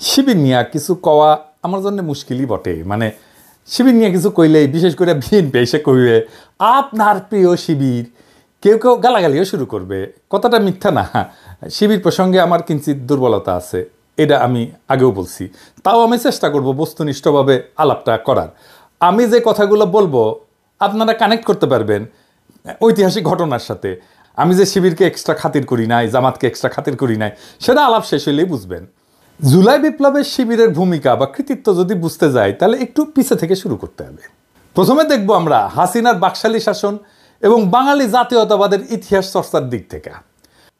শিবির নিয়ে কিছু কওয়া আমার জন্য মুশকিলই বটে। মানে শিবির নিয়ে কিছু কইলেই, বিশেষ করে বিএনপি এসে কইবে আপনার প্রিয় শিবির, কেউ কেউ গালাগালিও শুরু করবে। কথাটা মিথ্যা না, শিবির প্রসঙ্গে আমার কিঞ্চিত দুর্বলতা আছে, এটা আমি আগেও বলছি। তাও আমি চেষ্টা করব বস্তুনিষ্ঠভাবে আলাপটা করার। আমি যে কথাগুলো বলবো আপনারা কানেক্ট করতে পারবেন ঐতিহাসিক ঘটনার সাথে। আমি যে শিবিরকে এক্সট্রা খাতির করি নাই, জামাতকে এক্সট্রা খাতির করি নাই, সেটা আলাপ শেষ হইলেই বুঝবেন। জুলাই বিপ্লবের শিবিরের ভূমিকা বা কৃতিত্ব যদি বুঝতে যাই তাহলে একটু পিছে থেকে শুরু করতে হবে। প্রথমে দেখব আমরা হাসিনার বাকশালী শাসন এবং বাঙালি জাতীয়তাবাদের ইতিহাস চর্চার দিক থেকে।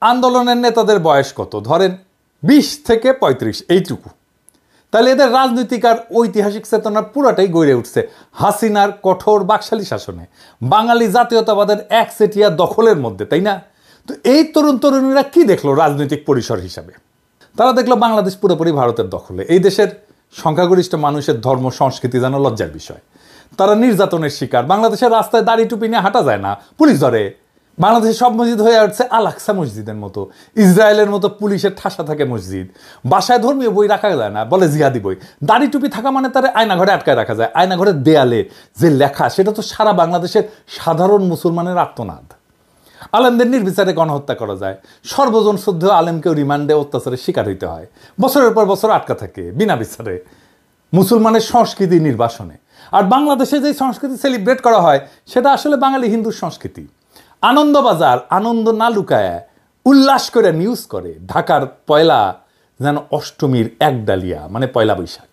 আন্দোলনের নেতাদের বয়স কত? ধরেন 20 থেকে 35, এইটুকু। তাহলে এদের রাজনৈতিক আর ঐতিহাসিক চেতনা পুরাটাই গড়ে উঠছে হাসিনার কঠোর বাকশালী শাসনে, বাঙালি জাতীয়তাবাদের একচেটিয়া দখলের মধ্যে, তাই না? তো এই তরুণ তরুণীরা কি দেখলো রাজনৈতিক পরিসর হিসাবে? তারা দেখলো বাংলাদেশ পুরোপুরি ভারতের দখলে। এই দেশের সংখ্যাগরিষ্ঠ মানুষের ধর্ম সংস্কৃতি যেন লজ্জার বিষয়। তারা নির্যাতনের শিকার। বাংলাদেশের রাস্তায় দাড়ি টুপি নিয়ে হাঁটা যায় না, পুলিশ ধরে। বাংলাদেশের সব মসজিদ হয়ে উঠছে আল আকসা মসজিদের মতো। ইসরায়েলের মতো পুলিশের ঠাসা থাকে মসজিদ। বাসায় ধর্মীয় বই রাখা যায় না, বলে জিহাদি বই। দাড়ি টুপি থাকা মানে তারা আয়নাঘরে আটকায় রাখা যায়। আয়নাঘরের দেয়ালে যে লেখা, সেটা তো সারা বাংলাদেশের সাধারণ মুসলমানের আর্তনাদ। আলেমদের নির্বিচারে গণহত্যা করা যায়। সর্বজন শ্রদ্ধেয় আলেমকেও রিমান্ডে অত্যাচারের শিকার হইতে হয়, বছরের পর বছর আটকা থাকে বিনা বিচারে। মুসলমানের সংস্কৃতি নির্বাসনে। আর বাংলাদেশে যে সংস্কৃতি সেলিব্রেট করা হয় সেটা আসলে বাঙালি হিন্দুর সংস্কৃতি। আনন্দবাজার আনন্দ না লুকায় উল্লাস করে নিউজ করে ঢাকার পয়লা যেন অষ্টমীর এক ডালিয়া, মানে পয়লা বৈশাখ।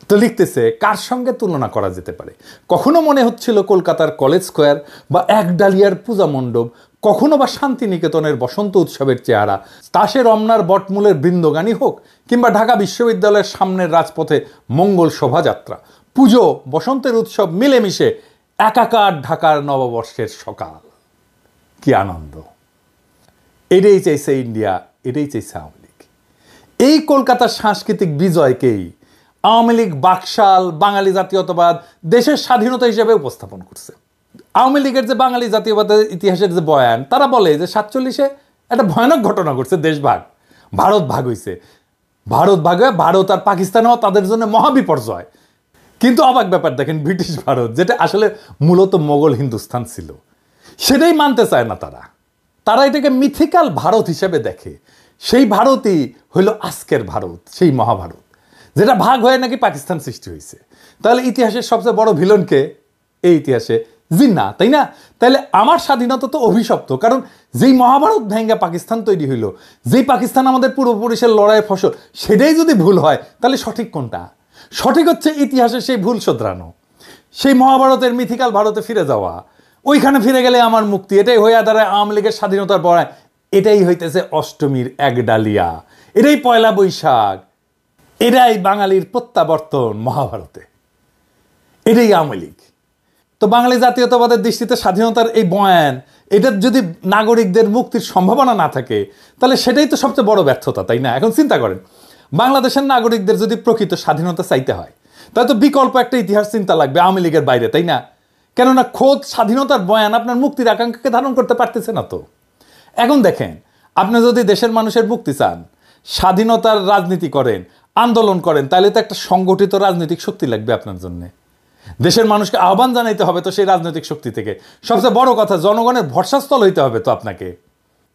তো লিখতেছে কার সঙ্গে তুলনা করা যেতে পারে? কখনো মনে হচ্ছিল কলকাতার কলেজ স্কোয়ার বা এক ডালিয়ার পূজা মণ্ডপ, কখনো বা শান্তিনিকেতনের বসন্ত উৎসবের চেহারা। তাসের রমনার বটমূলের বৃন্দগানী হোক, কিংবা ঢাকা বিশ্ববিদ্যালয়ের সামনের রাজপথে মঙ্গল শোভাযাত্রা, পুজো বসন্তের উৎসব মিলেমিশে একাকার ঢাকার নববর্ষের সকাল। কি আনন্দ! এটাই চাইছে ইন্ডিয়া, এটাই চাইছে আওয়ামী লীগ। এই কলকাতার সাংস্কৃতিক বিজয়কেই আওয়ামী লীগ বাকশাল বাঙালি জাতীয়তাবাদ দেশের স্বাধীনতা হিসেবে উপস্থাপন করছে। আওয়ামী লীগের যে বাঙালি জাতীয়বাদের ইতিহাসের যে বয়ান, তারা বলে যে 47-এ একটা ভয়ানক ঘটনা ঘটছে, দেশ ভাগ, ভারত ভাগ হয়েছে। ভারত ভাগ হয়ে ভারত আর পাকিস্তানও তাদের জন্য মহাবিপর্যয়। কিন্তু অবাক ব্যাপার দেখেন, ব্রিটিশ ভারত, যেটা আসলে মূলত মোগল হিন্দুস্তান ছিল, সেটাই মানতে চায় না তারা। তারা এটাকে মিথিক্যাল ভারত হিসেবে দেখে। সেই ভারতই হইল আজকের ভারত, সেই মহাভারত, যেটা ভাগ হয়ে নাকি পাকিস্তান সৃষ্টি হয়েছে। তাহলে ইতিহাসের সবচেয়ে বড় ভিলনকে এই ইতিহাসে? জিন্না, তাই না? তাহলে আমার স্বাধীনতা তো অভিশপ্ত, কারণ যেই মহাভারত ভেঙ্গা পাকিস্তান তৈরি হইল, যেই পাকিস্তান আমাদের পূর্বপুরুষের লড়াইয়ের ফসল, সেটাই যদি ভুল হয় তাহলে সঠিক কোনটা? সঠিক হচ্ছে ইতিহাসের সেই ভুল শোধরানো, সেই মহাভারতের মিথিক্যাল ভারতে ফিরে যাওয়া। ওইখানে ফিরে গেলে আমার মুক্তি। এটাই হইয়া দাঁড়ায় আওয়ামী লীগের স্বাধীনতার বড়ায়। এটাই হইতেছে অষ্টমীর এক ডালিয়া, এটাই পয়লা বৈশাখ, এটাই বাঙালির প্রত্যাবর্তন মহাভারতে, এটাই আওয়ামী লীগ। তো বাঙালি জাতীয়তাবাদের দৃষ্টিতে স্বাধীনতার এই বয়ান, এটার যদি নাগরিকদের মুক্তির সম্ভাবনা না থাকে তাহলে সেটাই তো সবচেয়ে বড় ব্যর্থতা, তাই না? এখন চিন্তা করেন, বাংলাদেশের নাগরিকদের যদি প্রকৃত স্বাধীনতা চাইতে হয় তাহলে তো বিকল্প একটা ইতিহাস চিন্তা লাগবে আওয়ামী লীগের বাইরে, তাই না? কেননা খোদ স্বাধীনতার বয়ান আপনার মুক্তির আকাঙ্ক্ষাকে ধারণ করতে পারতেছে না। তো এখন দেখেন, আপনি যদি দেশের মানুষের মুক্তি চান, স্বাধীনতার রাজনীতি করেন, আন্দোলন করেন, তাহলে তো একটা সংগঠিত রাজনৈতিক শক্তি লাগবে আপনার জন্য। দেশের মানুষকে আহ্বান জানাইতে হবে তো সেই রাজনৈতিক শক্তি থেকে। সবচেয়ে বড় কথা, জনগণের ভরসাস্থল হইতে হবে তো আপনাকে।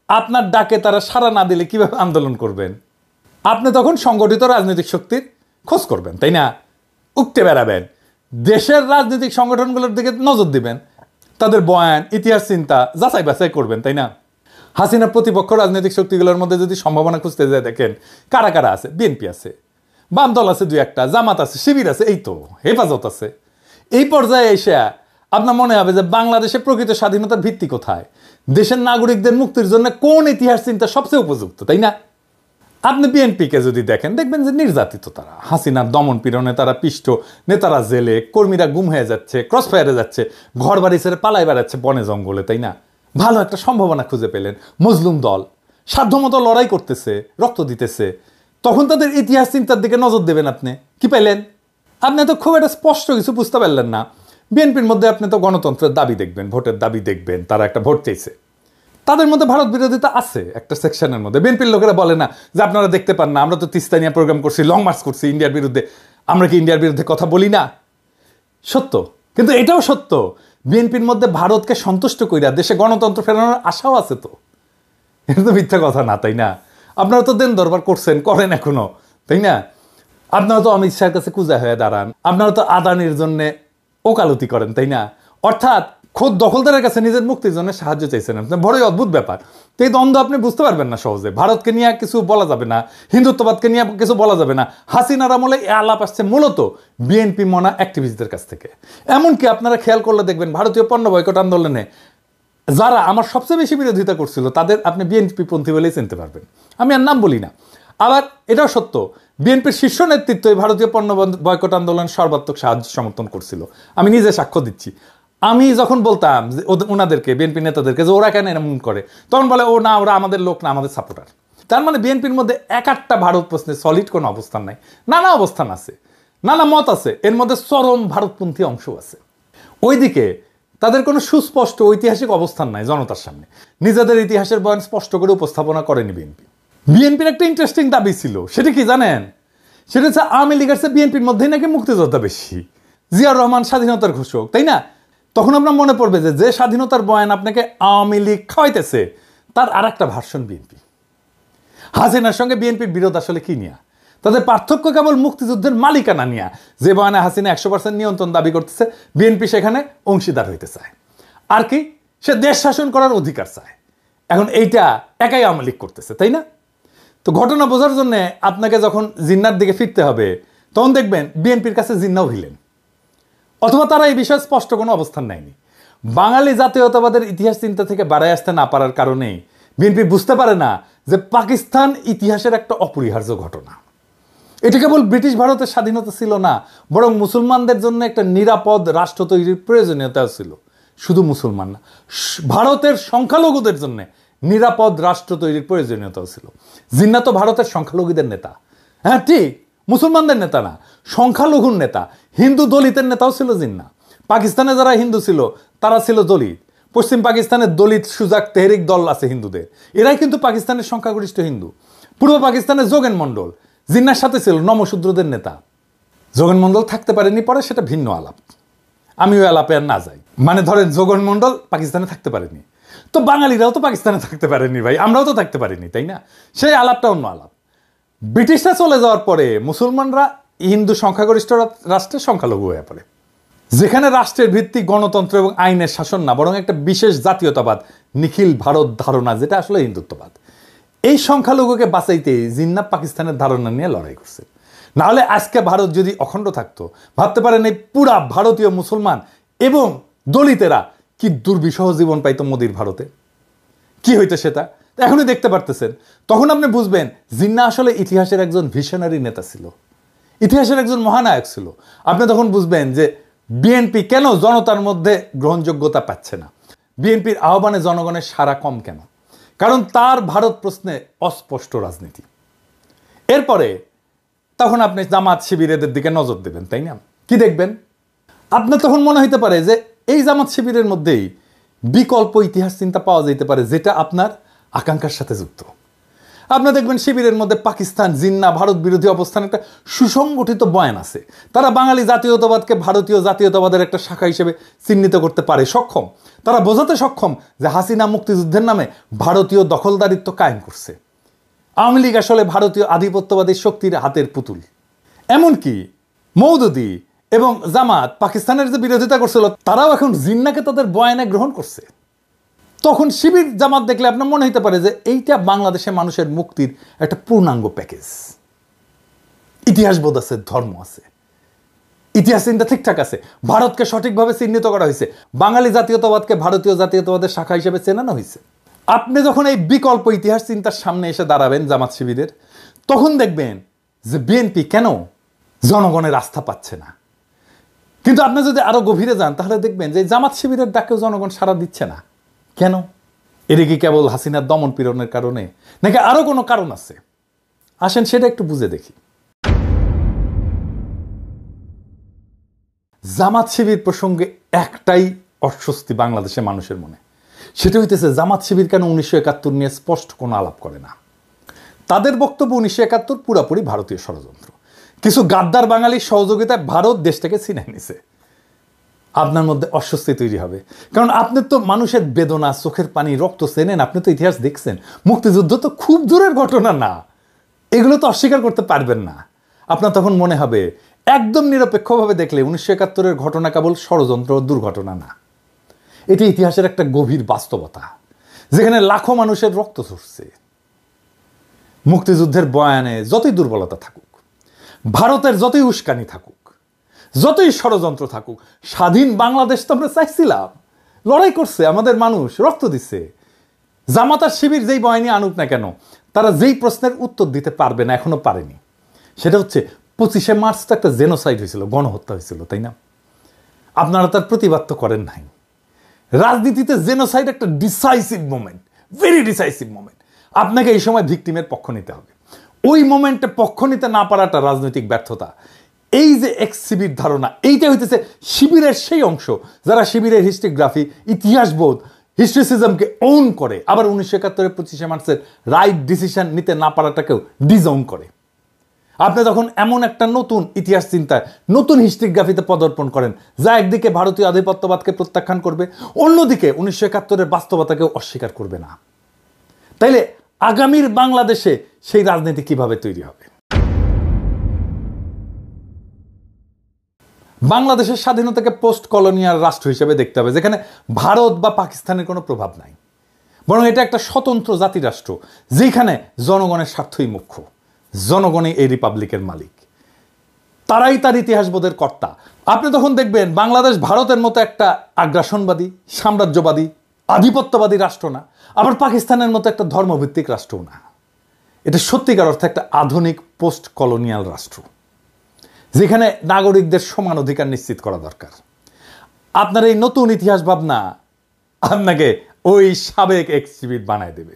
আপনার ডাকে তারা সাড়া না দিলে কিভাবে আন্দোলন করবেন? আপনি তখন সংগঠিত রাজনৈতিক শক্তির খোঁজ করবেন, তাই না? উঠতে বেড়াবেন, দেশের রাজনৈতিক সংগঠনগুলোর দিকে নজর দিবেন, তাদের বয়ান ইতিহাস চিন্তা যাচাই বাছাই করবেন, তাই না? হাসিনার প্রতিপক্ষ রাজনৈতিক শক্তিগুলোর মধ্যে যদি সম্ভাবনা খুঁজতে যায়, দেখেন কারা কারা আছে। বিএনপি আছে, বাম দল আছে দুই একটা, জামাত আছে, শিবির আছে, এই তো হেফাজত আছে। এই পর্যায়ে এসে আপনার মনে হবে যে বাংলাদেশে প্রকৃত স্বাধীনতার ভিত্তি কোথায়, দেশের নাগরিকদের মুক্তির জন্য কোন ইতিহাস চিন্তা সবচেয়ে উপযুক্ত, তাই না? আপনি বিএনপিকে যদি দেখেন, দেখবেন যে নির্যাতিত তারা, হাসিনার দমন পীড়নে তারা পিষ্ট, নেতারা জেলে, কর্মীরা গুম হয়ে যাচ্ছে, ক্রসফায়ারে যাচ্ছে, ঘর বাড়ি ছেড়ে পালাই বেড়াচ্ছে বনে জঙ্গলে, তাই না? ভালো একটা সম্ভাবনা খুঁজে পেলেন, মজলুম দল সাধ্যমতো লড়াই করতেছে, রক্ত দিতেছে, তখন তাদের ইতিহাস চিন্তার দিকে নজর দেবেন। আপনি কি পেলেন? আপনি তো খুব একটা স্পষ্ট কিছু বুঝতে পারলেন না। বিএনপির মধ্যে আপনি তো গণতন্ত্রের দাবি দেখবেন, ভোটের দাবি দেখবেন, তারা একটা ভোট চাইছে। তাদের মধ্যে ভারত বিরোধিতা আছে একটা সেকশনের মধ্যে। বিএনপির লোকেরা বলে না যে আপনারা দেখতে পান না, আমরা তো তিস্তা নিয়ে প্রোগ্রাম করছি, লং মার্চ করছি ইন্ডিয়ার বিরুদ্ধে, আমরা কি ইন্ডিয়ার বিরুদ্ধে কথা বলি না? সত্য, কিন্তু এটাও সত্য বিএনপির মধ্যে ভারতকে সন্তুষ্ট কইরা দেশে গণতন্ত্র ফেরানোর আশাও আছে। তো এটা তো মিথ্যা কথা না, তাই না? আপনারা তো দেন দরবার করছেন, করেন এখনো, তাই না? আপনারা তো অমিত শাহের কাছে কুজা হয়ে দাঁড়ান, আপনারা তো আদানির জন্য ওকালতি করেন, তাই না? অর্থাৎ খোদ দখলদারের কাছে নিজের মুক্তির জন্য সাহায্য চাইছেন। বড়ই অদ্ভুত ব্যাপার। তো এই দ্বন্দ্ব আপনি বুঝতে পারবেন না সহজে। ভারতকে নিয়ে কিছু বলা যাবে না, হিন্দুত্ববাদকে নিয়ে কিছু বলা যাবে না। হাসিনার আমলে এই আলাপ আসছে মূলত বিএনপি মনা অ্যাক্টিভিস্টদের কাছ থেকে। এমনকি আপনারা খেয়াল করলে দেখবেন ভারতীয় পণ্য বয়কট আন্দোলনে যারা আমার সবচেয়ে বেশি বিরোধিতা করছিল তাদের আপনি বিএনপি পন্থী বলেই চিনতে পারবেন। আমি আর নাম বলি না। আবার এটাও সত্য বিএনপির শীর্ষ নেতৃত্ব ভারতীয় পণ্য বয়কট আন্দোলন সর্বাত্মক সাহায্য সমর্থন করছিল। আমি নিজে সাক্ষ্য দিচ্ছি। আমি যখন বলতাম যে ওনাদেরকে, বিএনপি নেতাদেরকে, যে ওরা কেন এরকম করে, তখন বলে ও না, ওরা আমাদের লোক না, আমাদের সাপোর্টার। তার মানে বিএনপির মধ্যে এক একটা ভারত প্রশ্নে সলিড কোনো অবস্থান নাই। নানা অবস্থান আছে, নানা মত আছে, এর মধ্যে চরম ভারতপন্থী অংশ আছে। ওইদিকে তাদের কোনো সুস্পষ্ট ঐতিহাসিক অবস্থান নাই জনতার সামনে। নিজেদের ইতিহাসের বয়ান স্পষ্ট করে উপস্থাপনা করেনি বিএনপি। বিএনপির একটা ইন্টারেস্টিং দাবি ছিল, সেটা কি জানেন? সেটা হচ্ছে আওয়ামী লীগের চেয়ে বিএনপির মধ্যেই নাকি মুক্তিযোদ্ধা বেশি। জিয়াউর রহমান স্বাধীনতার ঘোষক, তাই না? তখন আপনার মনে পড়বে যে স্বাধীনতার বয়ান আপনাকে আওয়ামী লীগ খাওয়াইতেছে তার আর একটা ভার্সন বিএনপি। হাসিনার সঙ্গে বিএনপির বিরোধ আসলে কি নিয়ে? তাদের পার্থক্য কেবল মুক্তিযুদ্ধের মালিকানা নিয়ে। যে বয়ানে হাসিনা 100% নিয়ন্ত্রণ দাবি করতেছে, বিএনপি সেখানে অংশীদার হইতে চায়। আর কি, সে দেশ শাসন করার অধিকার চায়। এখন এইটা একাই আওয়ামী লীগ করতেছে, তাই না? তো ঘটনা বোঝার জন্য আপনাকে যখন জিন্নার দিকে ফিরতে হবে, তখন দেখবেন বিএনপির কাছে জিন্নাও ভিলেন, অথবা তারা এই বিষয়ে স্পষ্ট কোনো অবস্থান নেয়নি। বাঙালি জাতীয়তাবাদের ইতিহাস চিন্তা থেকে বাড়ায় আসতে না পারার কারণেই বিএনপি বুঝতে পারে না যে পাকিস্তান ইতিহাসের একটা অপরিহার্য ঘটনা। এটি কেবল ব্রিটিশ ভারতের স্বাধীনতা ছিল না, বরং মুসলমানদের জন্য একটা নিরাপদ রাষ্ট্র তৈরির প্রয়োজনীয়তা ছিল। শুধু মুসলমান না, ভারতের সংখ্যালঘুদের জন্য নিরাপদ রাষ্ট্র তৈরির প্রয়োজনীয়তাও ছিল। জিন্না তো ভারতের সংখ্যালঘুদের নেতা, হ্যাঁ ঠিক, মুসলমানদের নেতা না, সংখ্যালঘুর নেতা। হিন্দু দলিতের নেতাও ছিল জিন্না। পাকিস্তানে যারা হিন্দু ছিল তারা ছিল দলিত। পশ্চিম পাকিস্তানের দলিত সুজাক তেহরিক দল আছে হিন্দুদের, এরাই কিন্তু পাকিস্তানের সংখ্যাগরিষ্ঠ হিন্দু। পূর্ব পাকিস্তানের যোগেন মণ্ডল জিন্নার সাথে ছিল নমশূদ্রদের নেতা। যোগেন মণ্ডল থাকতে পারেনি পরে, সেটা ভিন্ন আলাপ, আমি ওই আলাপে আর না যাই। মানে ধরেন যোগেন মণ্ডল পাকিস্তানে থাকতে পারেনি, তো বাঙালিরাও তো পাকিস্তানে থাকতে পারেনি ভাই, আমরাও তো থাকতে পারিনি, তাই না? সেই আলাপটা অন্য আলাপ। ব্রিটিশরা চলে যাওয়ার পরে মুসলমানরা হিন্দু সংখ্যাগরিষ্ঠ রাষ্ট্রের সংখ্যালঘু হয়ে পড়ে, যেখানে রাষ্ট্রের ভিত্তি গণতন্ত্র এবং আইনের শাসন না, বরং একটা বিশেষ জাতীয়তাবাদ, নিখিল ভারত ধারণা, যেটা আসলে হিন্দুত্ববাদ। এই সংখ্যালঘুকে বাঁচাইতে জিন্না পাকিস্তানের ধারণা নিয়ে লড়াই করছে। নাহলে আজকে ভারত যদি অখণ্ড থাকতো, ভাবতে পারেন এই পুরা ভারতীয় মুসলমান এবং দলিতেরা কি দুর্বিষহ জীবন পাইতো মোদির ভারতে, কি হইতো সেটা এখনই দেখতে পারতেছেন। তখন আপনি বুঝবেন জিন্না আসলে ইতিহাসের একজন ভিশনারি নেতা ছিল, ইতিহাসের একজন মহানায়ক ছিল। আপনি তখন বুঝবেন যে বিএনপি কেন জনতার মধ্যে গ্রহণযোগ্যতা পাচ্ছে না, বিএনপির আহ্বানে জনগণের সাড়া কম কেন। কারণ তার ভারত প্রশ্নে অস্পষ্ট রাজনীতি। এরপরে তখন আপনি জামাত শিবিরের দিকে নজর দেবেন, তাই না? কি দেখবেন? আপনার তখন মনে হইতে পারে যে এই জামাত শিবিরের মধ্যেই বিকল্প ইতিহাস চিন্তা পাওয়া যেতে পারে, যেটা আপনার আকাঙ্ক্ষার সাথে যুক্ত। আপনারা দেখবেন শিবিরের মধ্যে পাকিস্তান, জিন্না, ভারত বিরোধী অবস্থান একটা সুসংগঠিত বয়ান আছে। তারা বাঙালি জাতীয়তাবাদকে ভারতীয় জাতীয়তাবাদের একটা শাখা হিসেবে চিহ্নিত করতে পারে, সক্ষম। তারা বোঝাতে সক্ষম যে হাসিনা মুক্তিযুদ্ধের নামে ভারতীয় দখলদারিত্ব কায়েম করছে। আওয়ামী লীগ আসলে ভারতীয় আধিপত্যবাদী শক্তির হাতের পুতুল। এমনকি মওদুদি এবং জামাত পাকিস্তানের যে বিরোধিতা করছিল, তারাও এখন জিন্নাকে তাদের বয়ানে গ্রহণ করছে। তখন শিবির জামাত দেখলে আপনার মনে হইতে পারে যে এইটা বাংলাদেশের মানুষের মুক্তির একটা পূর্ণাঙ্গ প্যাকেজ। ইতিহাস বোধ আছে, ধর্ম আছে, ইতিহাস চিন্তা ঠিকঠাক আছে, ভারতকে সঠিকভাবে চিহ্নিত করা হয়েছে, বাঙালি জাতীয়তাবাদকে ভারতীয় জাতীয়তাবাদের শাখা হিসেবে চেনানো হয়েছে। আপনি যখন এই বিকল্প ইতিহাস চিন্তার সামনে এসে দাঁড়াবেন জামাত শিবিরের, তখন দেখবেন যে বিএনপি কেন জনগণের আস্থা পাচ্ছে না। কিন্তু আপনি যদি আরো গভীরে যান তাহলে দেখবেন যে জামাত শিবিরের ডাকেও জনগণ সাড়া দিচ্ছে না। কেন? এর কি কেবল হাসিনার দমন পীড়নের কারণে, নাকি আরো কোনো কারণ আছে? আসেন সেটা একটু বুঝে দেখি। জামাত শিবির প্রসঙ্গে একটাই অস্বস্তি বাংলাদেশের মানুষের মনে, সেটা হইতেছে জামাত শিবির কেন 1971 নিয়ে স্পষ্ট কোনো আলাপ করে না। তাদের বক্তব্য 1971 পুরাপুরি ভারতীয় ষড়যন্ত্র, কিছু গাদ্দার বাঙালির সহযোগিতায় ভারত দেশটাকে ছিনাই নিছে। আপনার মধ্যে অস্বস্তি তৈরি হবে, কারণ আপনি তো মানুষের বেদনা, চোখের পানি, রক্ত চেনেন, আপনি তো ইতিহাস দেখছেন। মুক্তিযুদ্ধ তো খুব দূরের ঘটনা না, এগুলো তো অস্বীকার করতে পারবেন না। আপনার তখন মনে হবে একদম নিরপেক্ষভাবে দেখলে 1971-এর ঘটনা কেবল ষড়যন্ত্র, দুর্ঘটনা না, এটি ইতিহাসের একটা গভীর বাস্তবতা, যেখানে লাখো মানুষের রক্ত ঝরছে। মুক্তিযুদ্ধের বয়ানে যতই দুর্বলতা থাকুক, ভারতের যতই উস্কানি থাকুক, যতই ষড়যন্ত্র থাকুক, স্বাধীন বাংলাদেশ তো আমরা চাইছিলাম। লড়াই করছে আমাদের মানুষ, রক্ত দিচ্ছে। জামাত আর শিবির যেই বয়ানি আনুক না কেন, তারা যেই প্রশ্নের উত্তর দিতে পারবে না, এখনো পারেনি, সেটা হচ্ছে 25শে মার্চ তো একটা জেনোসাইড হয়েছিল, গণহত্যা হয়েছিল, তাই না? আপনারা তার প্রতিবাদ তো করেন নাই। রাজনীতিতে জেনোসাইড একটা decisive moment, very decisive moment. আপনাকে এই সময় ভিকটিমের পক্ষ নিতে হবে। ওই মোমেন্টে পক্ষ নিতে না পারাটা রাজনৈতিক ব্যর্থতা। এই যে এক্স শিবির ধারণা, এইটা হইতেছে শিবিরের সেই অংশ যারা শিবিরের হিস্ট্রিগ্রাফি, ইতিহাসবোধ, হিস্ট্রিসিজমকে ওন করে, আবার 1971-এর 25শে মার্চের রাইট ডিসিশন নিতে না পারাটাকেও ডিজওন করে। আপনি তখন এমন একটা নতুন ইতিহাস চিন্তায়, নতুন হিস্ট্রিগ্রাফিতে পদার্পণ করেন, যা একদিকে ভারতীয় আধিপত্যবাদকে প্রত্যাখ্যান করবে, অন্যদিকে 1971-এর বাস্তবতাকেও অস্বীকার করবে না। তাইলে আগামীর বাংলাদেশে সেই রাজনীতি কিভাবে তৈরি হবে? বাংলাদেশের স্বাধীনতাকে পোস্ট কলোনিয়াল রাষ্ট্র হিসেবে দেখতে হবে, যেখানে ভারত বা পাকিস্তানের কোনো প্রভাব নাই, বরং এটা একটা স্বতন্ত্র জাতিরাষ্ট্র, যেখানে জনগণের স্বার্থই মুখ্য। জনগণই এই রিপাবলিকের মালিক, তারাই তার ইতিহাসবোধের কর্তা। আপনি তখন দেখবেন বাংলাদেশ ভারতের মতো একটা আগ্রাসনবাদী, সাম্রাজ্যবাদী, আধিপত্যবাদী রাষ্ট্র না, আবার পাকিস্তানের মতো একটা ধর্মভিত্তিক রাষ্ট্রও না। এটা সত্যিকার অর্থে একটা আধুনিক পোস্ট কলোনিয়াল রাষ্ট্র, যেখানে নাগরিকদের সমান অধিকার নিশ্চিত করা দরকার। আপনার এই নতুন ইতিহাস ভাবনা আপনাকে ওই সাবেক এক্সিবিট বানায় দেবে,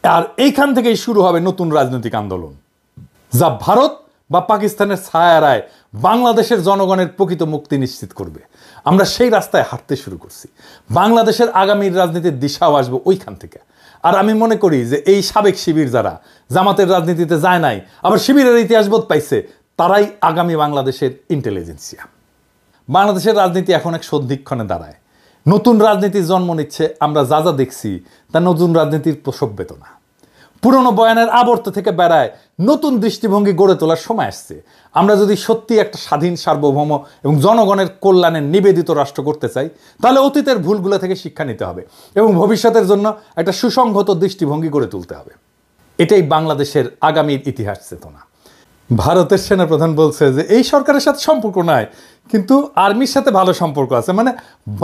আর এইখান থেকেই শুরু হবে নতুন রাজনৈতিক আন্দোলন, যা ভারত বা পাকিস্তানের ছায়ারায় বাংলাদেশের জনগণের প্রকৃত মুক্তি নিশ্চিত করবে। আমরা সেই রাস্তায় হাঁটতে শুরু করছি। বাংলাদেশের আগামীর রাজনীতির দিশাও আসবে ওইখান থেকে। আর আমি মনে করি যে এই সাবেক শিবির যারা জামাতের রাজনীতিতে যায় নাই, আবার শিবিরের ইতিহাসবোধ পাইছে, তারাই আগামী বাংলাদেশের ইন্টেলিজেন্সিয়া। বাংলাদেশের রাজনীতি এখন এক সন্ধিক্ষণে দাঁড়ায়। নতুন রাজনীতির জন্ম নিচ্ছে। আমরা যা যা দেখছি তা নতুন রাজনীতির প্রসব বেদনা। পুরনো বয়ানের আবর্ত থেকে বেড়ায় নতুন দৃষ্টিভঙ্গি গড়ে তোলার সময় আসছে। আমরা যদি সত্যি একটা স্বাধীন, সার্বভৌম এবং জনগণের কল্যাণে নিবেদিত রাষ্ট্র করতে চাই, তাহলে অতীতের ভুলগুলো থেকে শিক্ষা নিতে হবে এবং ভবিষ্যতের জন্য একটা সুসংহত দৃষ্টিভঙ্গি গড়ে তুলতে হবে। এটাই বাংলাদেশের আগামীর ইতিহাস চেতনা। ভারতের সেনাপ্রধান বলছে যে এই সরকারের সাথে সম্পর্ক নাই, কিন্তু আর্মির সাথে ভালো সম্পর্ক আছে। মানে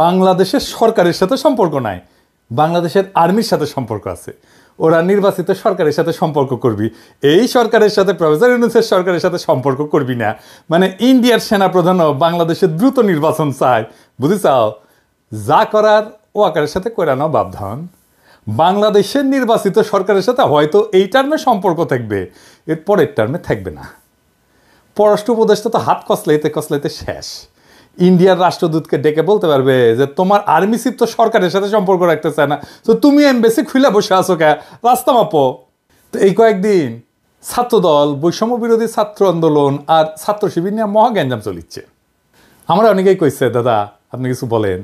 বাংলাদেশের সরকারের সাথে সম্পর্ক নাই, বাংলাদেশের আর্মির সাথে সম্পর্ক আছে। ওরা নির্বাচিত সরকারের সাথে সম্পর্ক করবি, এই সরকারের সাথে, প্রফেসর ইউনূসের সরকারের সাথে সম্পর্ক করবি না। মানে ইন্ডিয়ার সেনাপ্রধানও বাংলাদেশের দ্রুত নির্বাচন চায়। বুঝিছাও, যা করার ও আকারের সাথে করে নাও বাপধান। বাংলাদেশের নির্বাচিত সরকারের সাথে হয়তো এই টার্মে সম্পর্ক থাকবে, এর পরের টার্মে থাকবে না। পররাষ্ট্র উপদেষ্টা তো হাত কসলাইতে কসলাইতে শেষ। ইন্ডিয়ার রাষ্ট্রদূতকে ডেকে বলতে পারবে যে তোমার আর্মি চিফ তো সরকারের সাথে সম্পর্ক রাখতে চায় না, তো তুমি এমবেসি খুলে বসে আছো কে, রাস্তা মাপো। তো এই কয়েকদিন ছাত্রদল, বৈষম্য বিরোধী ছাত্র আন্দোলন আর ছাত্র শিবির নিয়ে মহা গ্যাঞ্জাম চলিচ্ছে। আমরা অনেকেই কইছে দাদা আপনি কিছু বলেন।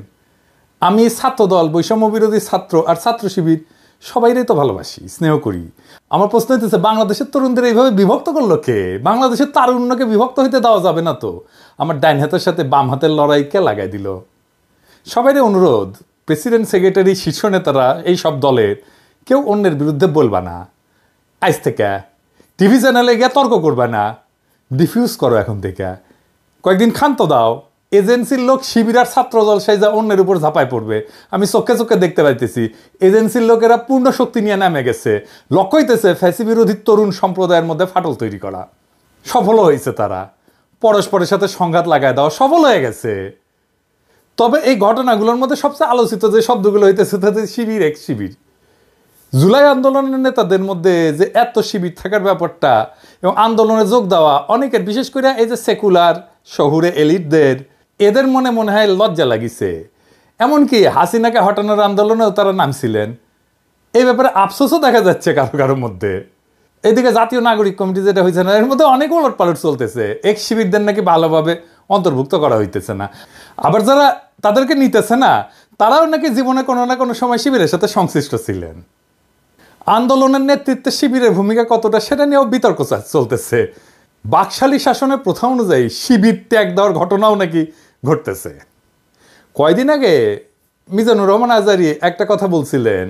আমি ছাত্রদল, বৈষম্য বিরোধী ছাত্র আর ছাত্র শিবির সবাইরাই তো ভালোবাসি, স্নেহ করি। আমার প্রশ্ন হইতেছে বাংলাদেশের তরুণদের এইভাবে বিভক্ত করলো কে? বাংলাদেশের তারুণ্যকে বিভক্ত হইতে দেওয়া যাবে না তো। আমার ডাইন হাতের সাথে বাম হাতের লড়াই কে লাগাই দিল? সবাইরই অনুরোধ, প্রেসিডেন্ট, সেক্রেটারি, শীর্ষ নেতারা এই সব দলের কেউ অন্যের বিরুদ্ধে বলবা না। আজ থেকে টিভি চ্যানেলে গিয়ে তর্ক করবা না, ডিফিউজ করো এখন থেকে। কয়েকদিন ক্ষান্ত দাও। এজেন্সির লোক শিবির আর ছাত্রদল সাইজা অন্যের উপর ঝাঁপায় পড়বে। আমি চোখে চোখে দেখতে পাইতেছি এজেন্সির লোকেরা পূর্ণ শক্তি নিয়ে নামে গেছে। লক্ষ্য হইতেছে ফ্যাসি বিরোধী তরুণ সম্প্রদায়ের মধ্যে ফাটল তৈরি করা। সফল হয়েছে তারা, পরস্পরের সাথে সংঘাত লাগায় দেওয়া সফল হয়ে গেছে। তবে এই ঘটনাগুলোর মধ্যে সবচেয়ে আলোচিত যে শব্দগুলো হইতেছে তাদের শিবির, এক শিবির। জুলাই আন্দোলনের নেতাদের মধ্যে যে এত শিবির থাকার ব্যাপারটা এবং আন্দোলনে যোগ দেওয়া অনেকের, বিশেষ করে এই যে সেকুলার শহুরে এলিটদের, এদের মনে মনে হয় লজ্জা লাগিছে। এমনকি হাসিনাকে হটানোর আন্দোলনেও তারা নামছিলেন। এই ব্যাপারে আফসোসও দেখা যাচ্ছে কারো কারোর মধ্যে। এদিকে জাতীয় নাগরিক কমিটি যেটা হয়েছে না, এর মধ্যে অনেক ওলট পালট চলতেছে। এক্স শিবিরদের নাকি ভালোভাবে অন্তর্ভুক্ত করা হইতেছে না, আবার যারা তাদেরকে নিতেছে না তারাও নাকি জীবনে কোনো না কোনো সময় শিবিরের সাথে সংশ্লিষ্ট ছিলেন। আন্দোলনের নেতৃত্বে শিবিরের ভূমিকা কতটা সেটা নিয়েও বিতর্ক চলতেছে। বাকশালী শাসনের প্রথা অনুযায়ী শিবির ত্যাগ দেওয়ার ঘটনাও নাকি ঘটতেছে। কয়দিন আগে মিজানুর রহমান আজারি একটা কথা বলছিলেন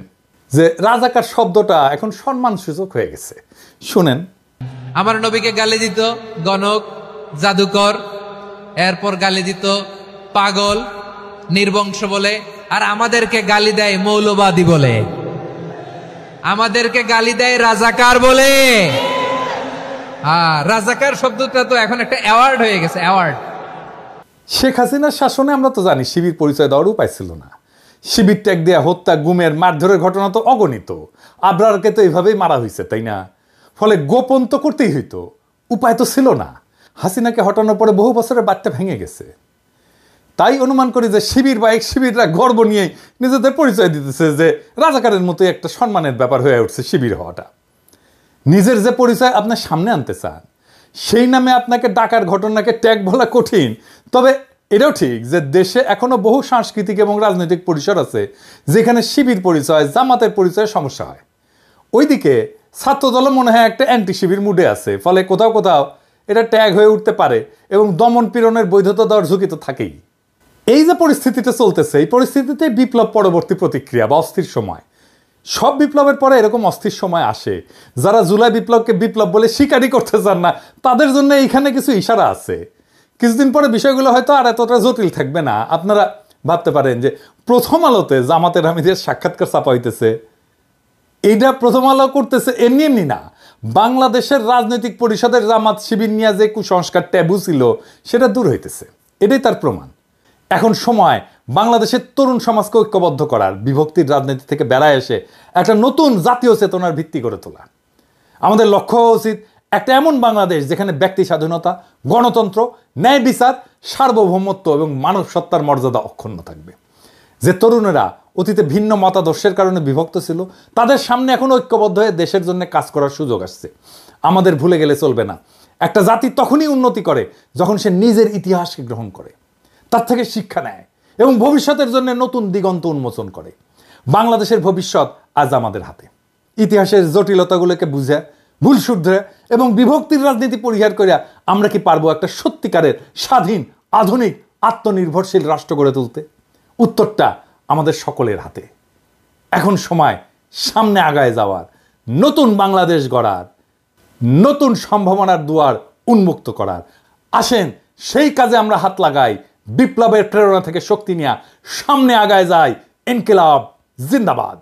যে রাজাকার শব্দটা এখন সম্মানসূচক হয়ে গেছে। শুনেন, আমার নবীকে গালি দিত গণক, জাদুকর, এরপর গালি দিত পাগল, নির্বংশ বলে, আর আমাদেরকে গালি দেয় মৌলবাদী বলে, আমাদেরকে গালি দেয় রাজাকার বলে। রাজাকার শব্দটা তো এখন একটা অ্যাওয়ার্ড হয়ে গেছে, অ্যাওয়ার্ড। শেখ হাসিনার শাসনে আমরা তো জানি শিবির পরিচয় দেওয়ার উপায় ছিল না। শিবির ত্যাগ দেয়া, হত্যা, গুমের, মারধরের ঘটনা তো অগণিত। আবরারকে তো এইভাবেই মারা হয়েছে, তাই না? ফলে গোপন তো করতেই হইতো, উপায় তো ছিল না। হাসিনাকে হটানোর পরে বহু বছরের বার্তা ভেঙে গেছে। তাই অনুমান করি যে শিবির বা এক শিবিররা গর্ব নিয়ে নিজেদের পরিচয় দিতেছে যে রাজাকারের মতো একটা সম্মানের ব্যাপার হয়ে উঠছে শিবির হওয়াটা। নিজের যে পরিচয় আপনার সামনে আনতে চান, সেই নামে আপনাকে ডাকার ঘটনাকে ট্যাগ বলা কঠিন। তবে এটাও ঠিক যে দেশে এখনো বহু সাংস্কৃতিক এবং রাজনৈতিক পরিসর আছে যেখানে শিবির পরিচয়, জামাতের পরিচয়ে সমস্যা হয়। ওইদিকে ছাত্রদল মনে হয় একটা অ্যান্টি শিবির মুডে আছে, ফলে কোথাও কোথাও এটা ট্যাগ হয়ে উঠতে পারে এবং দমন পীড়নের বৈধতা দেওয়ার ঝুঁকি তো থাকেই। এই যে পরিস্থিতিটা চলতেছে, এই পরিস্থিতিতে বিপ্লব পরবর্তী প্রতিক্রিয়া বা অস্থির সময়। সব বিপ্লবের পরে এরকম অস্থির সময় আসে। যারা জুলাই বিপ্লবকে বিপ্লব বলে স্বীকারই করতে চান না, তাদের জন্য এইখানে কিছু ইশারা আছে। কিছুদিন পরে বিষয়গুলো হয়তো আর এতটা জটিল থাকবে না। আপনারা ভাবতে পারেন যে প্রথম আলোতে জামাতের আমিরের সাক্ষাৎকার ছাপা হইতেছে, এইটা প্রথম আলো করতেছে এমনি এমনি না। বাংলাদেশের রাজনৈতিক পরিষদের জামাত শিবির নিয়ে যে কুসংস্কার ট্যাবু ছিল সেটা দূর হইতেছে, এটাই তার প্রমাণ। এখন সময় বাংলাদেশের তরুণ সমাজকে ঐক্যবদ্ধ করার, বিভক্তির রাজনীতি থেকে বেড়ায় এসে একটা নতুন জাতীয় চেতনার ভিত্তি করে তোলা। আমাদের লক্ষ্য হওয়া উচিত একটা এমন বাংলাদেশ যেখানে ব্যক্তি স্বাধীনতা, গণতন্ত্র, ন্যায় বিচার, সার্বভৌমত্ব এবং মানব সত্তার মর্যাদা অক্ষুণ্ণ থাকবে। যে তরুণেরা অতীতে ভিন্ন মতাদর্শের কারণে বিভক্ত ছিল, তাদের সামনে এখন ঐক্যবদ্ধ হয়ে দেশের জন্য কাজ করার সুযোগ আসছে। আমাদের ভুলে গেলে চলবে না। একটা জাতি তখনই উন্নতি করে যখন সে নিজের ইতিহাসকে গ্রহণ করে, তার থেকে শিক্ষা নেয় এবং ভবিষ্যতের জন্য নতুন দিগন্ত উন্মোচন করে। বাংলাদেশের ভবিষ্যৎ আজ আমাদের হাতে। ইতিহাসের জটিলতাগুলোকে বুঝে, ভুল শুধরে এবং বিভক্তির রাজনীতি পরিহার করে আমরা কি পারবো একটা সত্যিকারের স্বাধীন, আধুনিক, আত্মনির্ভরশীল রাষ্ট্র গড়ে তুলতে? উত্তরটা আমাদের সকলের হাতে। এখন সময় সামনে আগায় যাওয়ার, নতুন বাংলাদেশ গড়ার, নতুন সম্ভাবনার দুয়ার উন্মুক্ত করার। আসেন সেই কাজে আমরা হাত লাগাই। বিপ্লবের প্রেরণা থেকে শক্তি নিয়ে সামনে আগায় যায়। ইনকিলাব জিন্দাবাদ।